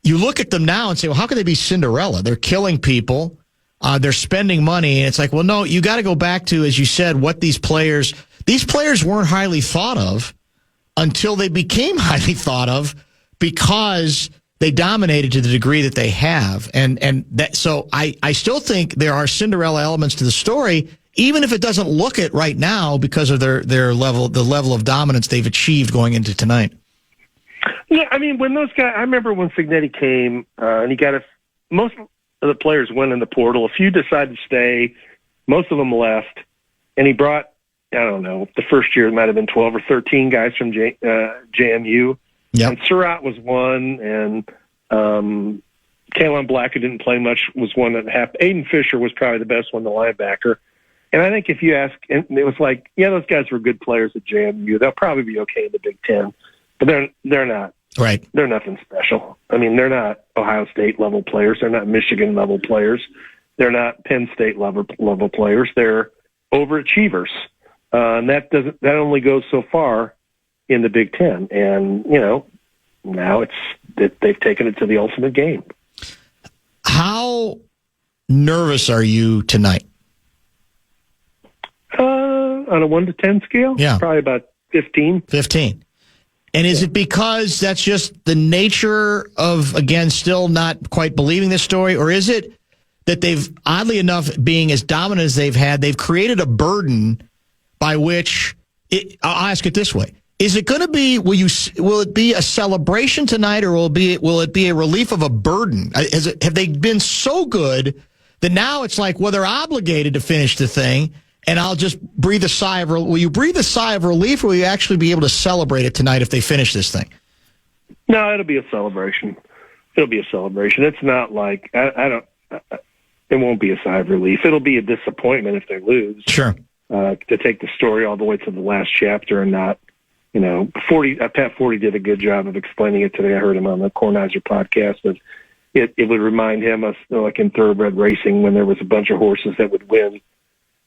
You look at them now and say, well, how can they be Cinderella? They're killing people. They're spending money. And it's like, well, no, you got to go back to, as you said, what these players weren't highly thought of until they became highly thought of because they dominated to the degree that they have. And that, so I still think there are Cinderella elements to the story, even if it doesn't look it right now because of their level, the level of dominance they've achieved going into tonight. Yeah, I mean, when those guys, I remember when Cignetti came, and he got most of the players went in the portal. A few decided to stay. Most of them left. And he brought, I don't know, the first year it might have been 12 or 13 guys from JMU. Yep. And Surratt was one, and Kalen Black, who didn't play much, was one that happened. Aiden Fisher was probably the best one, the linebacker. And I think if you ask, and it was like, yeah, those guys were good players at JMU. They'll probably be okay in the Big Ten. But they're not. Right. They're nothing special. I mean, they're not Ohio State level players. They're not Michigan level players. They're not Penn State level players. They're overachievers. And that only goes so far in the Big Ten. And, you know, now they've taken it to the ultimate game. How nervous are you tonight? On a 1 to 10 scale? Yeah. Probably about 15. 15. And is it because that's just the nature of, again, still not quite believing this story? Or is it that they've, oddly enough, being as dominant as they've created a burden by which, I'll ask it this way. Is it going to be, will it be a celebration tonight, or will it be a relief of a burden? Have they been so good that now it's like, well, they're obligated to finish the thing, and I'll just breathe a sigh of relief. Will you breathe a sigh of relief, or will you actually be able to celebrate it tonight if they finish this thing? No, it'll be a celebration. It'll be a celebration. It's not like, it won't be a sigh of relief. It'll be a disappointment if they lose. Sure. To take the story all the way to the last chapter and not, you know, Pat Forty did a good job of explaining it today. I heard him on the Kornheiser podcast. But it would remind him of, like in thoroughbred racing, when there was a bunch of horses that would win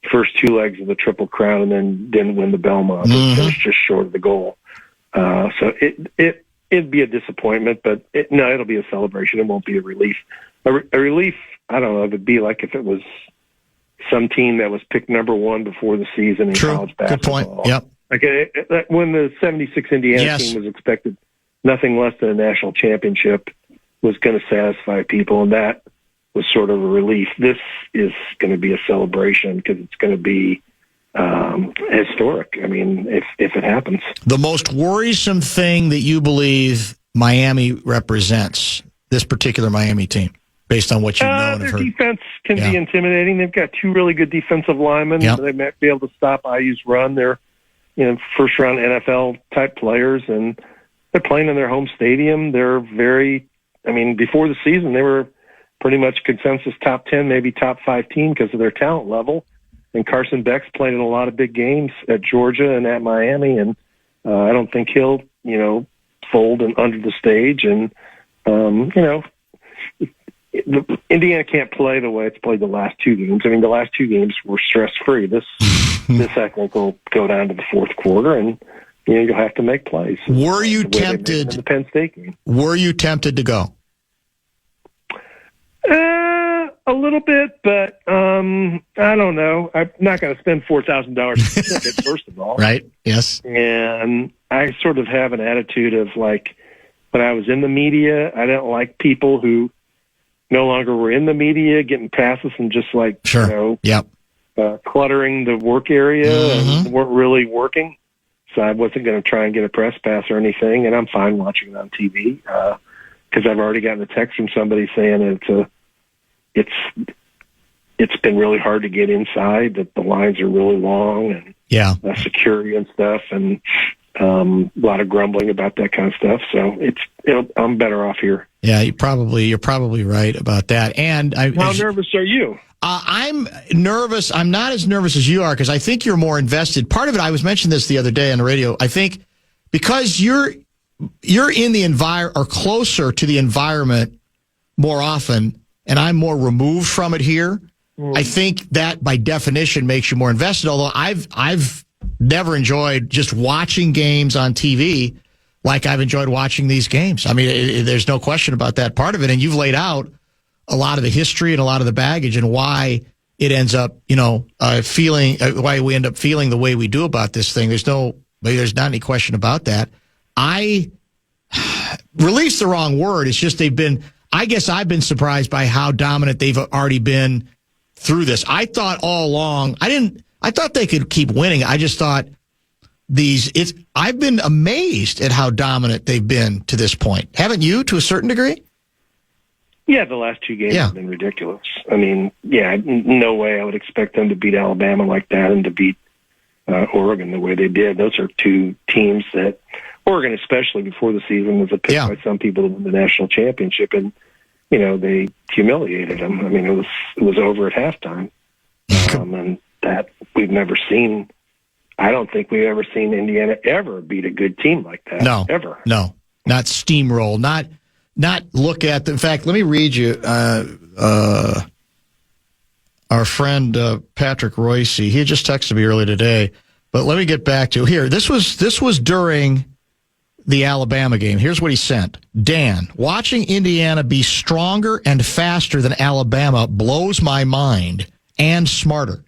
first two legs of the Triple Crown and then didn't win the Belmont. It finished just short of the goal. So it'd be a disappointment, but it'll be a celebration. It won't be a relief. A relief, I don't know, it would be like if it was some team that was picked number one before the season in college basketball. Good point. Yep. Like when the 76 Indiana team was expected, nothing less than a national championship was going to satisfy people, and that was sort of a relief. This is going to be a celebration because it's going to be historic. I mean, if it happens. The most worrisome thing that you believe Miami represents, this particular Miami team, based on what you know and their heard. defense can be intimidating. They've got two really good defensive linemen. Yep. They might be able to stop IU's run. They're, first-round NFL-type players, and they're playing in their home stadium. They're before the season, they were pretty much consensus top 10, maybe top 5 team because of their talent level. And Carson Beck's played in a lot of big games at Georgia and at Miami, and I don't think he'll, fold under the stage. And, Indiana can't play the way it's played the last two games. I mean, the last two games were stress-free. This I think will go down to the fourth quarter, and you'll have to make plays. Were you tempted? In the Penn State game. Were you tempted to go? A little bit, but I don't know. I'm not going to spend $4,000 for a ticket, first of all. Right. Yes. And I sort of have an attitude of like, when I was in the media, I didn't like people who no longer were in the media getting passes and just like, cluttering the work area and weren't really working. So I wasn't going to try and get a press pass or anything, and I'm fine watching it on TV because I've already gotten a text from somebody saying it's been really hard to get inside, that the lines are really long and security and stuff, and a lot of grumbling about that kind of stuff. So I'm better off here. Yeah, you're probably right about that. And how nervous are you? I'm nervous. I'm not as nervous as you are because I think you're more invested. Part of it, I was mentioning this the other day on the radio. I think because you're in the environment or closer to the environment more often, and I'm more removed from it here. I think that by definition makes you more invested. Although I've never enjoyed just watching games on TV like I've enjoyed watching these games. I mean, there's no question about that part of it. And you've laid out a lot of the history and a lot of the baggage and why it ends up, why we end up feeling the way we do about this thing. There's not any question about that. relief's the wrong word. It's just I guess I've been surprised by how dominant they've already been through this. I thought all along, I thought they could keep winning. I just thought I've been amazed at how dominant they've been to this point. Haven't you, to a certain degree? Yeah, the last 2 games have been ridiculous. I mean, no way I would expect them to beat Alabama like that and to beat Oregon the way they did. Those are 2 teams that, Oregon especially before the season, was a pick by some people to win the national championship, and they humiliated them. I mean, it was over at halftime, and that we've never seen. I don't think we've ever seen Indiana ever beat a good team like that. No, ever. No, not steamroll. Not look at in fact, let me read you our friend Patrick Royce. He had just texted me earlier today, but let me get back to here. This was during the Alabama game. Here's what he sent. Dan, watching Indiana be stronger and faster than Alabama blows my mind, and smarter.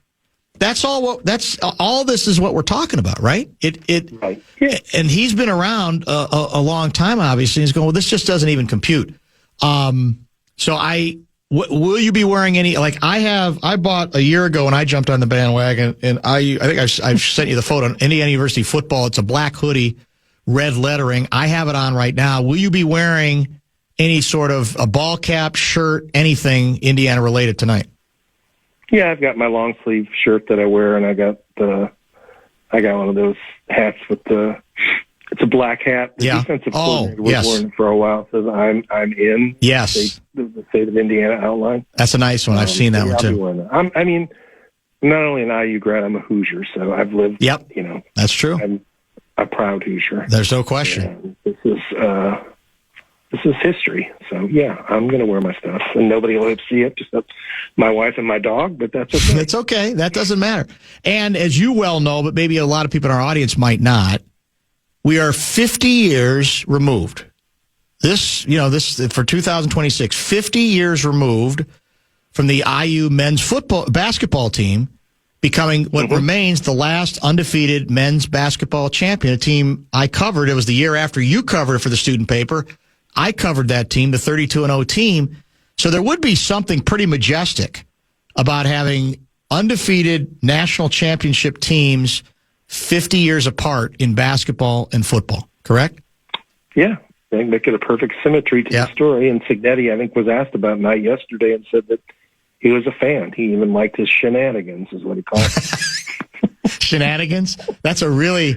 That's all this is what we're talking about, right? Right. Yeah. And he's been around a long time, obviously. He's going, well, this just doesn't even compute. So will you be wearing any, I bought a year ago when I jumped on the bandwagon, and I think I've sent you the photo on Indiana University football. It's a black hoodie, red lettering. I have it on right now. Will you be wearing any sort of a ball cap, shirt, anything Indiana related tonight? Yeah, I've got my long sleeve shirt that I wear, and I got one of those hats with it's a black hat. The defensive coordinator was wearing it for a while. Says I'm in. Yes, the state of Indiana outline. That's a nice one. I've seen that one too. I mean, not only an IU grad, I'm a Hoosier, so I've lived. Yep, that's true. I'm a proud Hoosier. There's no question. This is history. So, yeah, I'm going to wear my stuff. And nobody will see it, just my wife and my dog, but that's okay. It's okay. That doesn't matter. And as you well know, but maybe a lot of people in our audience might not, we are 50 years removed. This for 2026, 50 years removed from the IU men's basketball team becoming what remains the last undefeated men's basketball champion, a team I covered. It was the year after you covered it for the student paper. I covered that team, the 32-0 team. So there would be something pretty majestic about having undefeated national championship teams 50 years apart in basketball and football, correct? Yeah. They make it a perfect symmetry to the story. And Cignetti, I think, was asked about Knight yesterday and said that he was a fan. He even liked his shenanigans, is what he called it. Shenanigans? That's a really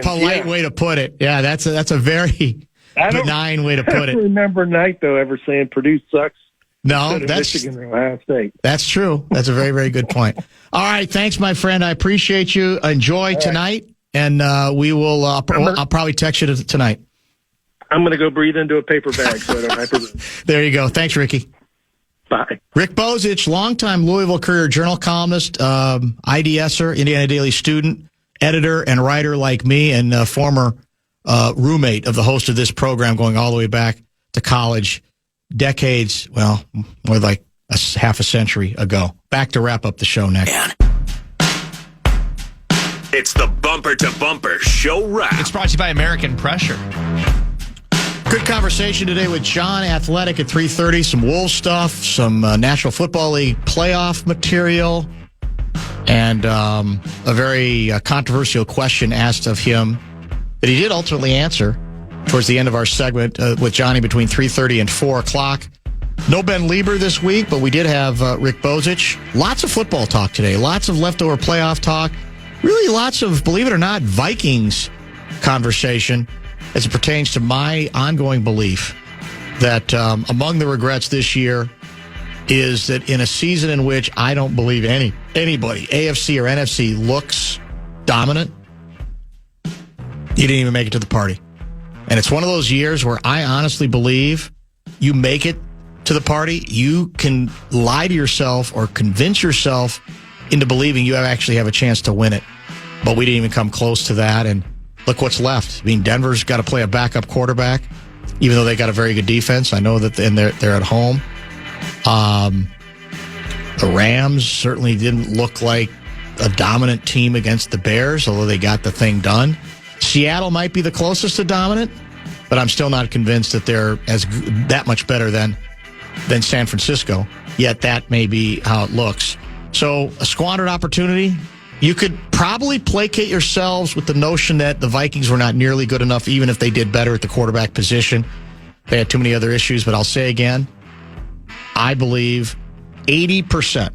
polite way to put it. Yeah, that's a very benign way to put it. I don't remember Knight, though, ever saying Purdue sucks. No, that's Michigan and Ohio State. That's true. That's a very, very good point. All right, thanks, my friend. I appreciate you. Enjoy tonight, and we will. I'll probably text you tonight. I'm going to go breathe into a paper bag so I don't have to. There you go. Thanks, Ricky. Bye. Rick Bozich, longtime Louisville Courier Journal columnist, IDSer, Indiana Daily student, editor, and writer like me, and former roommate of the host of this program going all the way back to college, decades, well, more like half a century ago. Back to wrap up the show next. It's the Bumper to Bumper Show Wrap. It's brought to you by American Pressure. Good conversation today with John Athletic at 3:30. Some Wolves stuff, some National Football League playoff material, and a very controversial question asked of him that he did ultimately answer towards the end of our segment with Johnny between 3:30 and 4 o'clock. No Ben Lieber this week, but we did have Rick Bozich. Lots of football talk today. Lots of leftover playoff talk. Really lots of, believe it or not, Vikings conversation as it pertains to my ongoing belief that among the regrets this year is that in a season in which I don't believe anybody, AFC or NFC, looks dominant, you didn't even make it to the party. And it's one of those years where I honestly believe you make it to the party, you can lie to yourself or convince yourself into believing you actually have a chance to win it. But we didn't even come close to that, and look what's left. I mean, Denver's got to play a backup quarterback, even though they got a very good defense. I know that they're at home. The Rams certainly didn't look like a dominant team against the Bears, although they got the thing done. Seattle might be the closest to dominant, but I'm still not convinced that they're that much better than San Francisco. Yet that may be how it looks. So a squandered opportunity. You could probably placate yourselves with the notion that the Vikings were not nearly good enough, even if they did better at the quarterback position. They had too many other issues, but I'll say again, I believe 80%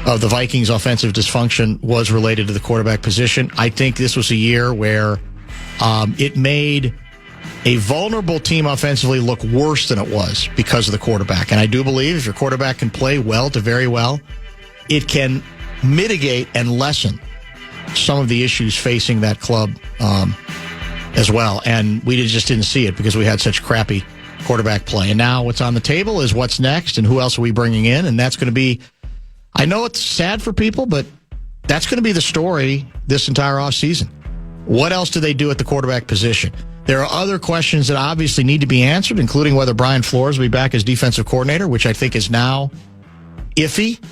of the Vikings' offensive dysfunction was related to the quarterback position. I think this was a year where it made a vulnerable team offensively look worse than it was because of the quarterback. And I do believe if your quarterback can play well to very well, it can mitigate and lessen some of the issues facing that club as well. And we just didn't see it because we had such crappy quarterback play. And now what's on the table is what's next and who else are we bringing in? And that's going to be, I know it's sad for people, but that's going to be the story this entire offseason. What else do they do at the quarterback position? There are other questions that obviously need to be answered, including whether Brian Flores will be back as defensive coordinator, which I think is now iffy.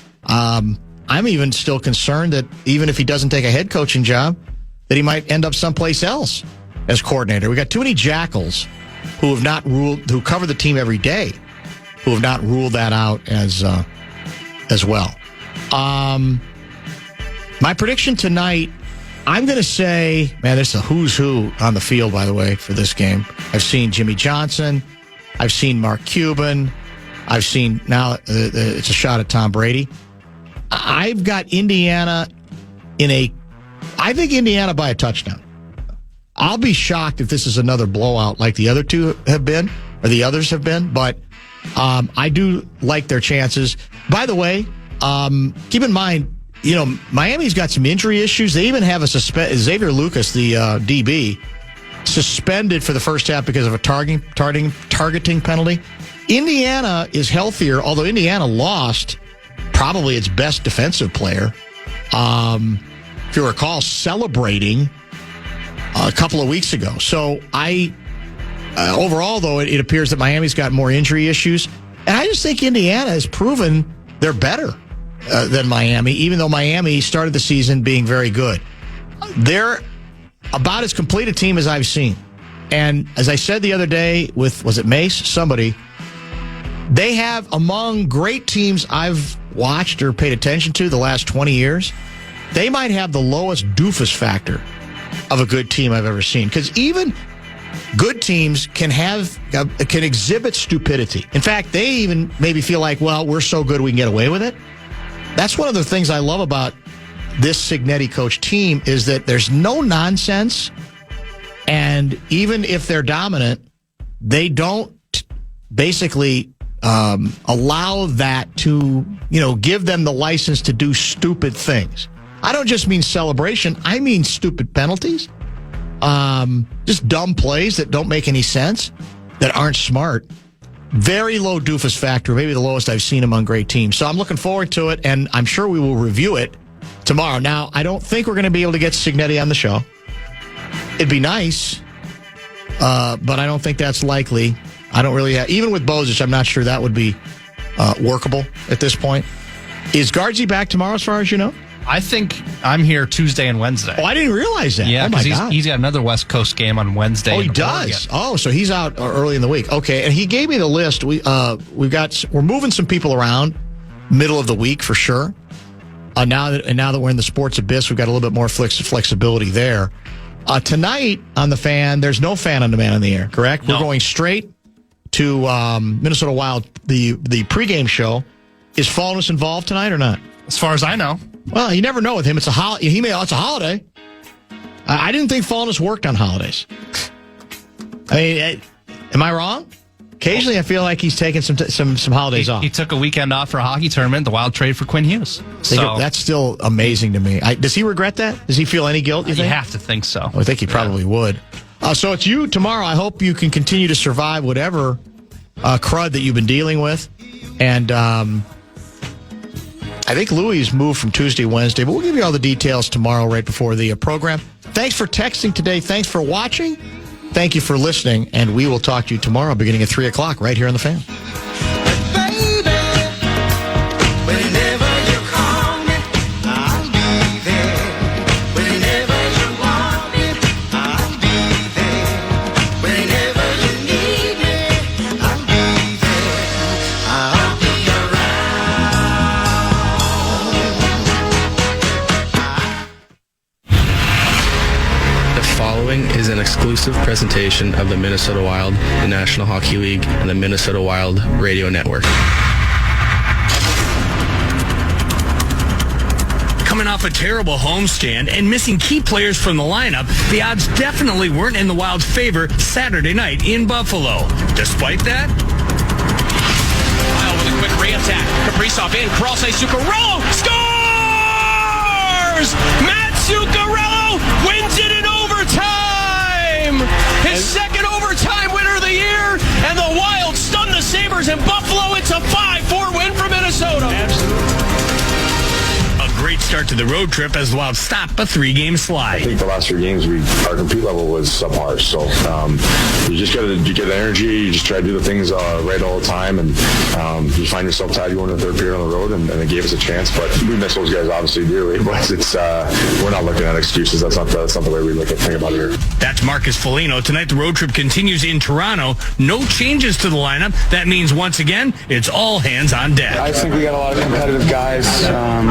I'm even still concerned that even if he doesn't take a head coaching job, that he might end up someplace else as coordinator. We got too many jackals who cover the team every day, who have not ruled that out as well. My prediction tonight, I'm going to say, man, there's a who's who on the field, by the way, for this game. I've seen Jimmy Johnson. I've seen Mark Cuban. I've seen, now it's a shot at Tom Brady. I've got Indiana I think Indiana by a touchdown. I'll be shocked if this is another blowout like the other two have been, or the others have been, but I do like their chances. By the way, keep in mind, Miami's got some injury issues. They even have Xavier Lucas, the DB, suspended for the first half because of a targeting penalty. Indiana is healthier, although Indiana lost probably its best defensive player. If you recall, celebrating a couple of weeks ago. So overall, though, it appears that Miami's got more injury issues. And I just think Indiana has proven they're better than Miami, even though Miami started the season being very good. They're about as complete a team as I've seen. And as I said the other day with, was it Mace? Somebody, they have among great teams I've watched or paid attention to the last 20 years, they might have the lowest doofus factor of a good team I've ever seen. Because even good teams can exhibit stupidity. In fact, they even maybe feel like, well, we're so good we can get away with it. That's one of the things I love about this Cignetti coach team is that there's no nonsense. And even if they're dominant, they don't basically allow that to, give them the license to do stupid things. I don't just mean celebration. I mean stupid penalties. Just dumb plays that don't make any sense, that aren't smart. Very low doofus factor, maybe the lowest I've seen among great teams. So I'm looking forward to it, and I'm sure we will review it tomorrow. Now, I don't think we're going to be able to get Cignetti on the show. It'd be nice, but I don't think that's likely. I don't really have, even with Bozich, I'm not sure that would be workable at this point. Is Guardsy back tomorrow, as far as you know? I think I'm here Tuesday and Wednesday. Oh, I didn't realize that. Yeah, because he's got another West Coast game on Wednesday. Oh, he does. Oh, so he's out early in the week. Okay, and he gave me the list. We're moving some people around middle of the week for sure. Now that we're in the sports abyss, we've got a little bit more flexibility there. Tonight on the Fan, there's no Fan on Demand on the air. Correct? No. We're going straight to Minnesota Wild. The pregame show. Is Fallness involved tonight or not? As far as I know. Well, you never know with him. It's a holiday. I didn't think Fallness worked on holidays. I mean, am I wrong? Occasionally, I feel like he's taking some holidays off. He took a weekend off for a hockey tournament. The Wild trade for Quinn Hughes. So that's still amazing to me. Does he regret that? Does he feel any guilt? You think? You have to think so. I think he probably would. So it's you tomorrow. I hope you can continue to survive whatever crud that you've been dealing with, and. I think Louis moved from Tuesday to Wednesday, but we'll give you all the details tomorrow right before the program. Thanks for texting today. Thanks for watching. Thank you for listening, and we will talk to you tomorrow beginning at 3 o'clock right here on The Fan. Whenever exclusive presentation of the Minnesota Wild, the National Hockey League, and the Minnesota Wild Radio Network. Coming off a terrible homestand and missing key players from the lineup, the odds definitely weren't in the Wild's favor Saturday night in Buffalo. Despite that, Wild with a quick re-attack. Kaprizov in, Krause, Zuccarello scores! Matt Zuccarello wins it in overtime! His second overtime winner of the year, and the Wild stun the Sabres in Buffalo. It's a 5-4 win for Minnesota. great start to the road trip as the Wild stop a 3-game slide. I think the last 3 games, our compete level was subpar. So you just got to get energy. You just try to do the things right all the time, and you find yourself tired going to the third period on the road, and it gave us a chance. But we miss those guys obviously dearly. But it's we're not looking at excuses. That's not the way we look at thing about it here. That's Marcus Foligno. Tonight the road trip continues in Toronto. No changes to the lineup. That means once again it's all hands on deck. I think we got a lot of competitive guys,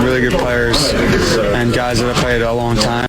really good players, and guys that have played a long time.